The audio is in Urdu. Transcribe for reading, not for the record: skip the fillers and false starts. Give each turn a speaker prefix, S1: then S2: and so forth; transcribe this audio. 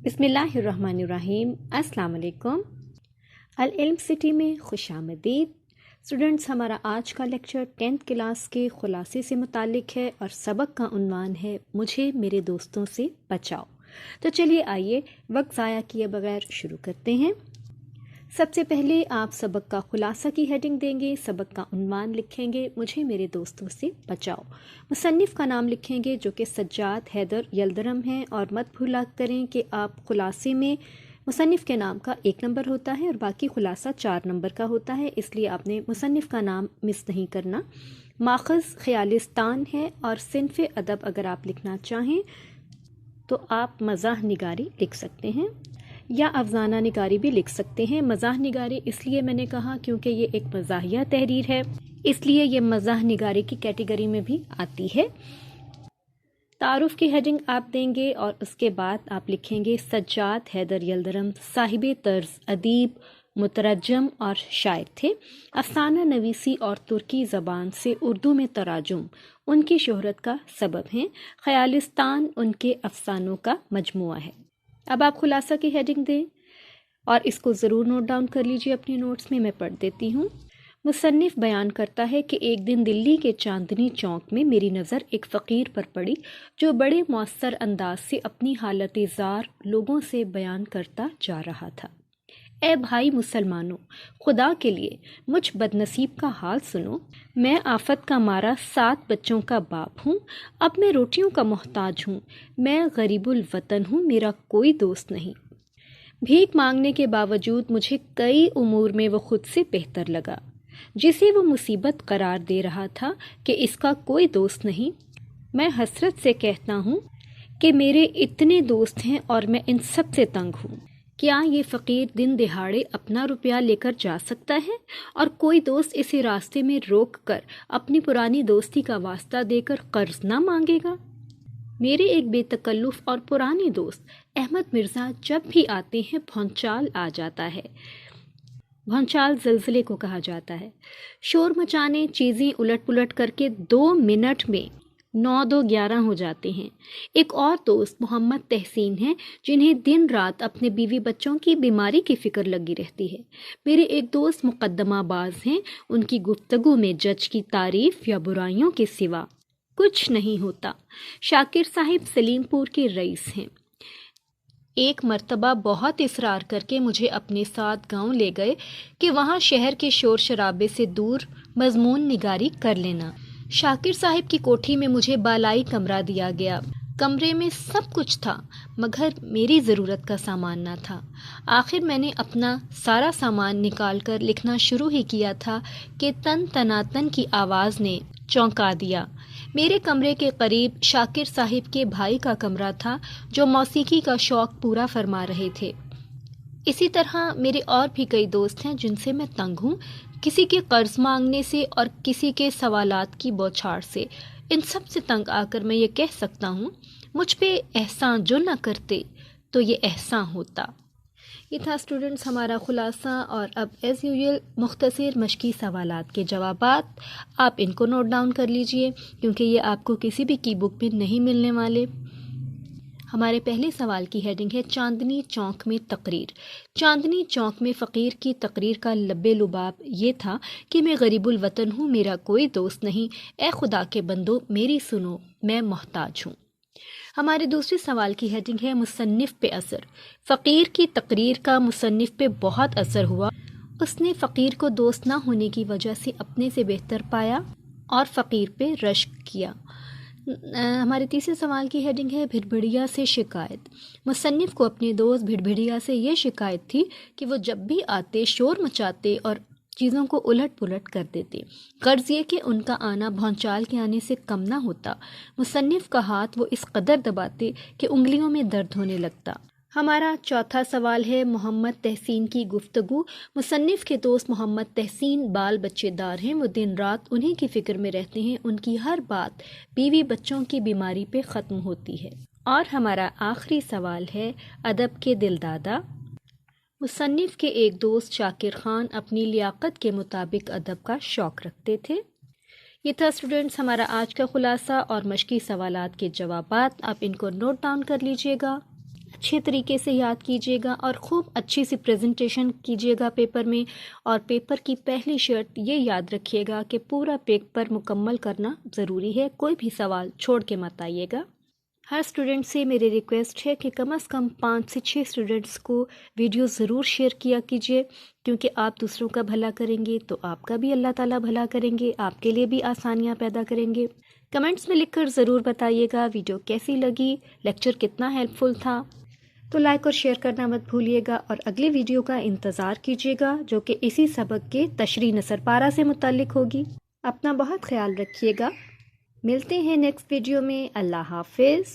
S1: بسم اللہ الرحمن الرحیم۔ السلام علیکم۔ العلم سٹی میں خوش آمدید اسٹوڈنٹس۔ ہمارا آج کا لیکچر 10th کلاس کے خلاصے سے متعلق ہے اور سبق کا عنوان ہے مجھے میرے دوستوں سے بچاؤ۔ تو چلیے آئیے وقت ضائع کیے بغیر شروع کرتے ہیں۔ سب سے پہلے آپ سبق کا خلاصہ کی ہیڈنگ دیں گے، سبق کا عنوان لکھیں گے مجھے میرے دوستوں سے بچاؤ، مصنف کا نام لکھیں گے جو کہ سجاد حیدر یلدرم ہیں، اور مت بھولا کریں کہ آپ خلاصے میں مصنف کے نام کا 1 نمبر ہوتا ہے اور باقی خلاصہ 4 نمبر کا ہوتا ہے، اس لیے آپ نے مصنف کا نام مس نہیں کرنا۔ ماخذ خیالستان ہے اور صنف ادب اگر آپ لکھنا چاہیں تو آپ مزاح نگاری لکھ سکتے ہیں یا افسانہ نگاری بھی لکھ سکتے ہیں۔ مزاح نگاری اس لیے میں نے کہا کیونکہ یہ ایک مزاحیہ تحریر ہے، اس لیے یہ مزاح نگاری کی کیٹیگری میں بھی آتی ہے۔ تعارف کی ہیڈنگ آپ دیں گے اور اس کے بعد آپ لکھیں گے سجاد حیدر یلدرم صاحب طرز ادیب، مترجم اور شاعر تھے۔ افسانہ نویسی اور ترکی زبان سے اردو میں تراجم ان کی شہرت کا سبب ہیں۔ خیالستان ان کے افسانوں کا مجموعہ ہے۔ اب آپ خلاصہ کی ہیڈنگ دیں اور اس کو ضرور نوٹ ڈاؤن کر لیجیے اپنی نوٹس میں پڑھ دیتی ہوں۔ مصنف بیان کرتا ہے کہ ایک دن دلی کے چاندنی چوک میں میری نظر ایک فقیر پر پڑی جو بڑے مؤثر انداز سے اپنی حالت زار لوگوں سے بیان کرتا جا رہا تھا۔ اے بھائی مسلمانوں، خدا کے لیے مجھ بد نصیب کا حال سنو۔ میں آفت کا مارا 7 بچوں کا باپ ہوں، اب میں روٹیوں کا محتاج ہوں، میں غریب الوطن ہوں، میرا کوئی دوست نہیں۔ بھیک مانگنے کے باوجود مجھے کئی امور میں وہ خود سے بہتر لگا، جسے وہ مصیبت قرار دے رہا تھا کہ اس کا کوئی دوست نہیں۔ میں حسرت سے کہتا ہوں کہ میرے اتنے دوست ہیں اور میں ان سب سے تنگ ہوں۔ کیا یہ فقیر دن دہاڑے اپنا روپیہ لے کر جا سکتا ہے اور کوئی دوست اسے راستے میں روک کر اپنی پرانی دوستی کا واسطہ دے کر قرض نہ مانگے گا؟ میرے ایک بے تکلف اور پرانے دوست احمد مرزا جب بھی آتے ہیں بھونچال آ جاتا ہے۔ بھونچال زلزلے کو کہا جاتا ہے۔ شور مچانے، چیزیں الٹ پلٹ کر کے 2 منٹ میں 9-2-11 ہو جاتے ہیں۔ ایک اور دوست محمد تحسین ہیں جنہیں دن رات اپنے بیوی بچوں کی بیماری کی فکر لگی رہتی ہے۔ میرے ایک دوست مقدمہ باز ہیں، ان کی گفتگو میں جج کی تعریف یا برائیوں کے سوا کچھ نہیں ہوتا۔ شاکر صاحب سلیم پور کے رئیس ہیں۔ ایک مرتبہ بہت اصرار کر کے مجھے اپنے ساتھ گاؤں لے گئے کہ وہاں شہر کے شور شرابے سے دور مضمون نگاری کر لینا۔ شاکر صاحب کی کوٹھی میں مجھے بالائی کمرہ دیا گیا۔ کمرے میں سب کچھ تھا مگر میری ضرورت کا سامان نہ تھا۔ آخر میں نے اپنا سارا سامان نکال کر لکھنا شروع ہی کیا تھا کہ تن تناتن کی آواز نے چونکا دیا۔ میرے کمرے کے قریب شاکر صاحب کے بھائی کا کمرہ تھا جو موسیقی کا شوق پورا فرما رہے تھے۔ اسی طرح میرے اور بھی کئی دوست ہیں جن سے میں تنگ ہوں، کسی کے قرض مانگنے سے اور کسی کے سوالات کی بوچھاڑ سے۔ ان سب سے تنگ آ کر میں یہ کہہ سکتا ہوں مجھ پہ احسان جو نہ کرتے تو یہ احسان ہوتا۔ یہ تھا اسٹوڈنٹس ہمارا خلاصہ، اور اب ایز یوزول مختصر مشقی سوالات کے جوابات آپ ان کو نوٹ ڈاؤن کر لیجئے کیونکہ یہ آپ کو کسی بھی کی بک میں نہیں ملنے والے۔ ہمارے پہلے سوال کی ہیڈنگ ہے چاندنی چوک میں تقریر۔ چاندنی چوک میں فقیر کی تقریر کا لب لباب یہ تھا کہ میں غریب الوطن ہوں، میرا کوئی دوست نہیں، اے خدا کے بندو میری سنو، میں محتاج ہوں۔ ہمارے دوسرے سوال کی ہیڈنگ ہے مصنف پہ اثر۔ فقیر کی تقریر کا مصنف پہ بہت اثر ہوا۔ اس نے فقیر کو دوست نہ ہونے کی وجہ سے اپنے سے بہتر پایا اور فقیر پہ رشک کیا۔ ہمارے تیسرے سوال کی ہیڈنگ ہے بھڑبھڑیا سے شکایت۔ مصنف کو اپنے دوست بھڑبھڑیا سے یہ شکایت تھی کہ وہ جب بھی آتے شور مچاتے اور چیزوں کو الٹ پلٹ کر دیتے، غرض یہ کہ ان کا آنا بھونچال کے آنے سے کم نہ ہوتا۔ مصنف کا ہاتھ وہ اس قدر دباتے کہ انگلیوں میں درد ہونے لگتا۔ ہمارا چوتھا سوال ہے محمد تحسین کی گفتگو۔ مصنف کے دوست محمد تحسین بال بچے دار ہیں، وہ دن رات انہی کی فکر میں رہتے ہیں، ان کی ہر بات بیوی بچوں کی بیماری پہ ختم ہوتی ہے۔ اور ہمارا آخری سوال ہے ادب کے دل دادا۔ مصنف کے ایک دوست شاکر خان اپنی لیاقت کے مطابق ادب کا شوق رکھتے تھے۔ یہ تھا اسٹوڈنٹس ہمارا آج کا خلاصہ اور مشقی سوالات کے جوابات، آپ ان کو نوٹ ڈاؤن کر لیجئے گا۔ اچھے طریقے سے یاد کیجیے گا اور خوب اچھی سی پریزنٹیشن کیجیے گا پیپر میں. اور پیپر کی پہلی شرط یہ یاد رکھیے گا کہ پورا پیپر مکمل کرنا ضروری ہے، کوئی بھی سوال چھوڑ کے مت آئیے گا. ہر اسٹوڈنٹ سے میری ریکویسٹ ہے کہ کم از کم 5 سے 6 اسٹوڈنٹس کو ویڈیو ضرور شیئر کیا کیجیے، کیونکہ آپ دوسروں کا بھلا کریں گے تو آپ کا بھی اللہ تعالیٰ بھلا کریں گے، آپ کے لیے بھی آسانیاں پیدا کریں گے. کمنٹس میں لکھ کر ضرور بتائیے گا ویڈیو کیسی لگی، لیکچر کتنا ہیلپ فل تھا. تو لائک اور شیئر کرنا مت بھولیے گا، اور اگلی ویڈیو کا انتظار کیجیے گا جو کہ اسی سبق کے تشریح نثر پارہ سے متعلق ہوگی. اپنا بہت خیال رکھیے گا. ملتے ہیں نیکسٹ ویڈیو میں. اللہ حافظ.